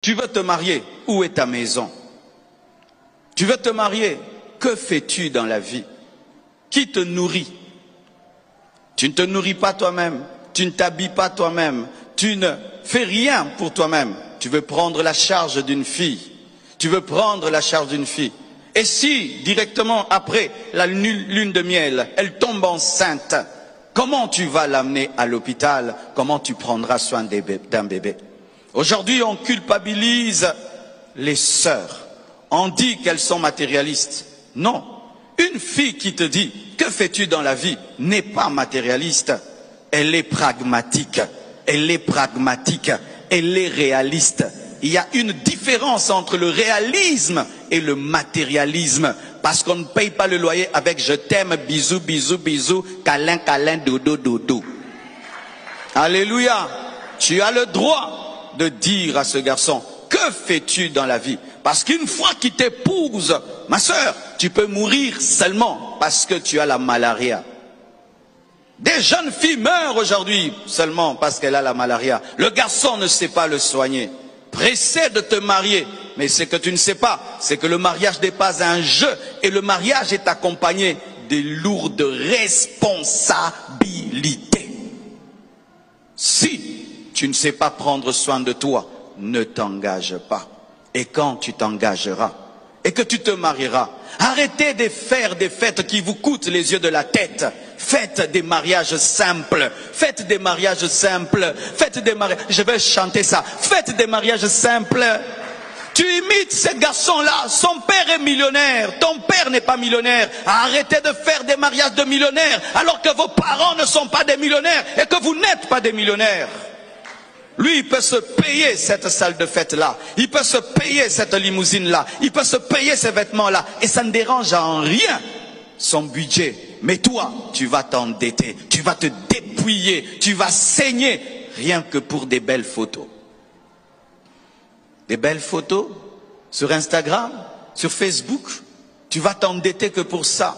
Tu veux te marier, où est ta maison? Tu veux te marier, que fais-tu dans la vie? Qui te nourrit? Tu ne te nourris pas toi-même, tu ne t'habilles pas toi-même, tu ne fais rien pour toi-même. Tu veux prendre la charge d'une fille, tu veux prendre la charge d'une fille. Et si, directement après la lune de miel, elle tombe enceinte, comment tu vas l'amener à l'hôpital? Comment tu prendras soin d'un bébé? Aujourd'hui, on culpabilise les sœurs. On dit qu'elles sont matérialistes. Non. Une fille qui te dit « Que fais-tu dans la vie ?» n'est pas matérialiste. Elle est pragmatique. Elle est pragmatique. Elle est réaliste. Il y a une différence entre le réalisme et le matérialisme. Parce qu'on ne paye pas le loyer avec « Je t'aime, bisous, bisous, bisous, câlin, câlin, dodo, dodo ». Alléluia. Tu as le droit de dire à ce garçon « Que fais-tu dans la vie ?» Parce qu'une fois qu'il t'épouse, ma sœur, tu peux mourir seulement parce que tu as la malaria. Des jeunes filles meurent aujourd'hui seulement parce qu'elle a la malaria. Le garçon ne sait pas le soigner. Pressé de te marier. Mais ce que tu ne sais pas, c'est que le mariage n'est pas un jeu. Et le mariage est accompagné de lourdes responsabilités. Si tu ne sais pas prendre soin de toi, ne t'engage pas. Et quand tu t'engageras et que tu te marieras, arrêtez de faire des fêtes qui vous coûtent les yeux de la tête. Faites des mariages simples. Faites des mariages simples. Faites des mariages. Je vais chanter ça. Faites des mariages simples. Tu imites ces garçons-là. Son père est millionnaire. Ton père n'est pas millionnaire. Arrêtez de faire des mariages de millionnaires alors que vos parents ne sont pas des millionnaires et que vous n'êtes pas des millionnaires. Lui, il peut se payer cette salle de fête-là. Il peut se payer cette limousine-là. Il peut se payer ces vêtements-là. Et ça ne dérange en rien son budget. Mais toi, tu vas t'endetter. Tu vas te dépouiller. Tu vas saigner rien que pour des belles photos. Des belles photos sur Instagram, sur Facebook. Tu vas t'endetter que pour ça.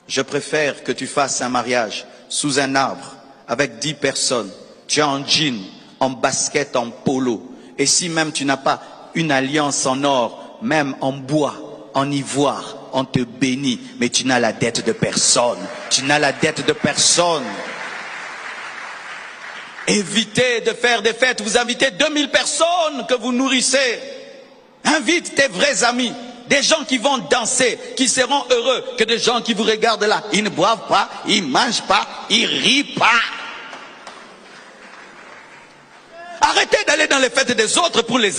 Je préfère que tu fasses un mariage sous un arbre avec 10 personnes. Tu es en jean, en basket, en polo. Et si même tu n'as pas une alliance en or, même en bois, en ivoire, on te bénit. Mais tu n'as la dette de personne. Tu n'as la dette de personne. Évitez de faire des fêtes. Vous invitez 2000 personnes que vous nourrissez. Invite tes vrais amis. Des gens qui vont danser, qui seront heureux, que des gens qui vous regardent là. Ils ne boivent pas, ils ne mangent pas, ils rient pas. Arrêtez d'aller dans les fêtes des autres pour les